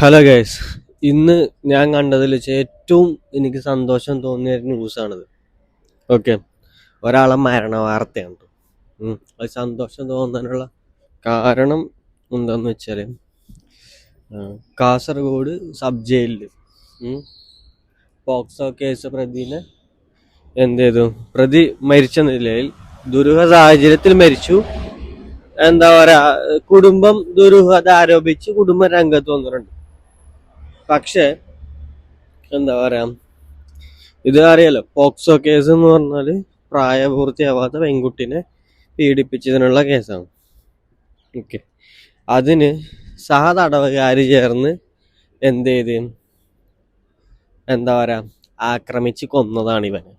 Hello guys, ഇന്ന് ഞാൻ കണ്ടതിൽ വെച്ച് ഏറ്റവും എനിക്ക് സന്തോഷം തോന്നിയ ഒരു ന്യൂസാണിത്. ഓക്കെ, ഒരാളെ മരണ വാർത്തയാണ്. അത് സന്തോഷം തോന്നാനുള്ള കാരണം എന്താന്ന് വെച്ചാൽ, കാസർഗോഡ് സബ് ജയിലിൽ പോക്സോ കേസ് പ്രതിനെ എന്ത് ചെയ്തു? പ്രതി മരിച്ച നിലയിൽ ദുരൂഹ സാഹചര്യത്തിൽ മരിച്ചു. എന്താ പറയാ, കുടുംബം ദുരൂഹത ആരോപിച്ച് കുടുംബം രംഗത്ത് വന്നിട്ടുണ്ട്. പക്ഷെ എന്താ പറയാ, ഇത് അറിയാലോ, പോക്സോ കേസ് എന്ന് പറഞ്ഞാല് പ്രായപൂർത്തിയാവാത്ത പെൺകുട്ടിനെ പീഡിപ്പിച്ചതിനുള്ള കേസാണ്. ഓക്കെ, അതിന് സഹതടവുകാര് ചേർന്ന് എന്ത് ചെയ്ത്, എന്താ പറയാ, ആക്രമിച്ച് കൊന്നതാണ് ഇവന്.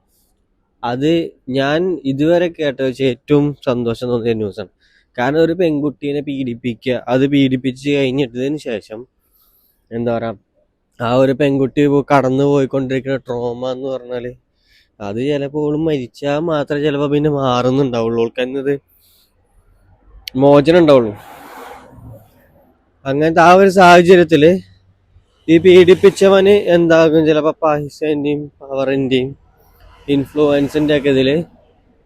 അത് ഞാൻ ഇതുവരെ കേട്ട വെച്ച് ഏറ്റവും സന്തോഷം തോന്നിയ ന്യൂസാണ്. കാരണം ഒരു പെൺകുട്ടീനെ പീഡിപ്പിക്കുക, അത് പീഡിപ്പിച്ച് കഴിഞ്ഞിട്ടതിന് ശേഷം എന്താ പറയാ, ആ ഒരു പെൺകുട്ടി കടന്നു പോയിക്കൊണ്ടിരിക്കുന്ന ട്രോമ എന്ന് പറഞ്ഞാല് അത് ചിലപ്പോൾ മരിച്ചാൽ മാത്രമേ ചിലപ്പോൾ പിന്നെ മാറുന്നുണ്ടാവുള്ളൂ, ഓൾക്ക് എന്നത് മോചനം ഉണ്ടാവുള്ളൂ. അങ്ങനത്തെ ആ ഒരു സാഹചര്യത്തില് ഈ പീഡിപ്പിച്ചവന് എന്താകും, ചിലപ്പോൾ പൈസേന്റെയും പവറിന്റെയും ഇൻഫ്ലുവൻസിന്റെ ഒക്കെ ഇതില്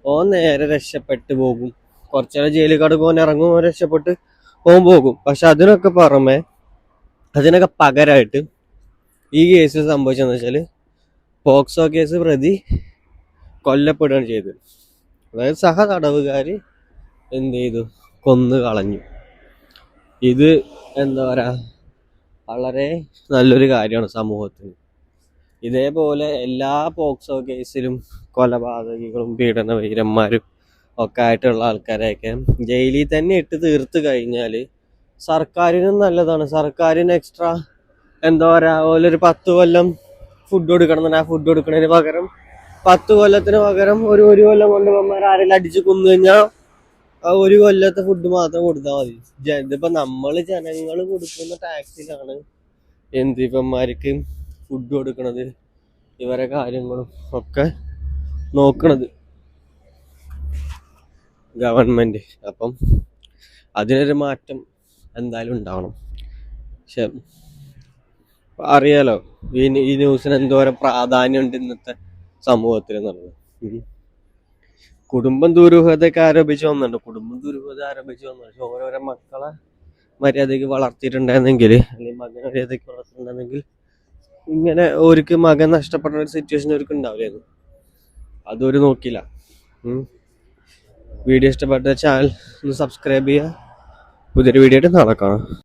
ഓൻ നേരെ രക്ഷപ്പെട്ടു പോകും. കുറച്ചേരം ജയിലിൽ കടക്കും, ഇറങ്ങും, രക്ഷപ്പെട്ട് ഓൻ പോകും. പക്ഷെ അതിനൊക്കെ പുറമെ, അതിനൊക്കെ പകരമായിട്ട് ഈ കേസിൽ സംഭവിച്ചതെന്ന് വെച്ചാൽ, പോക്സോ കേസ് പ്രതി കൊല്ലപ്പെടുകയാണ് ചെയ്തത്. അതായത് സഹ തടവുകാര് എന്ത് ചെയ്തു? കൊന്നു കളഞ്ഞു. ഇത് എന്താ പറയാ, വളരെ നല്ലൊരു കാര്യമാണ് സമൂഹത്തിന്. ഇതേപോലെ എല്ലാ പോക്സോ കേസിലും കൊലപാതകികളും പീഡന വീരന്മാരും ഒക്കെ ആയിട്ടുള്ള ആൾക്കാരെയൊക്കെ ജയിലിൽ തന്നെ ഇട്ട് തീർത്ത് കഴിഞ്ഞാൽ സർക്കാരിനും നല്ലതാണ്. സർക്കാരിന് എക്സ്ട്രാ എന്താ പറയാ, ഓലൊരു 10 കൊല്ലം ഫുഡ് കൊടുക്കണം. ആ ഫുഡ് കൊടുക്കുന്നതിന് പകരം 10 കൊല്ലത്തിന് പകരം ഒരു കൊല്ലം കൊണ്ട് ഇവന്മാർ ആരെങ്കിലും അടിച്ച് കൊന്നു കഴിഞ്ഞാൽ ആ 1 കൊല്ലത്തെ ഫുഡ് മാത്രം കൊടുത്താൽ മതി. ഇതിപ്പോ നമ്മള് ജനങ്ങൾ കൊടുക്കുന്ന ടാക്സിലാണ് ഇവന്മാർക്ക് ഫുഡ് കൊടുക്കണത്, ഇവരെ കാര്യങ്ങളും ഒക്കെ നോക്കണത് ഗവൺമെന്റ്. അപ്പം അതിനൊരു മാറ്റം എന്തായാലും ഉണ്ടാവണം. പക്ഷെ അറിയാലോ, ഈ ന്യൂസിന് എന്തോരം പ്രാധാന്യമുണ്ട് ഇന്നത്തെ സമൂഹത്തിൽ എന്നുള്ളത്. കുടുംബം ദുരൂഹതയൊക്കെ ആരോപിച്ച് വന്നിട്ടുണ്ട്. പക്ഷെ ഓരോരോ മക്കളെ മര്യാദയ്ക്ക് വളർത്തിയിട്ടുണ്ടായിരുന്നെങ്കിൽ, അല്ലെങ്കിൽ മകനെ മര്യാദയ്ക്ക് വളർത്തിയിട്ടുണ്ടെങ്കിൽ ഇങ്ങനെ ഓർക്ക് മകൻ നഷ്ടപ്പെട്ട ഒരു സിറ്റുവേഷൻ അവർക്ക് ഉണ്ടാവില്ലായിരുന്നു. അതൊരു നോക്കില്ല. വീഡിയോ ഇഷ്ടപ്പെട്ട ചാനൽ ഒന്ന് സബ്സ്ക്രൈബ് ചെയ്യുക. പുതിയൊരു വീഡിയോ ആയിട്ട് നാളെ കാണാം.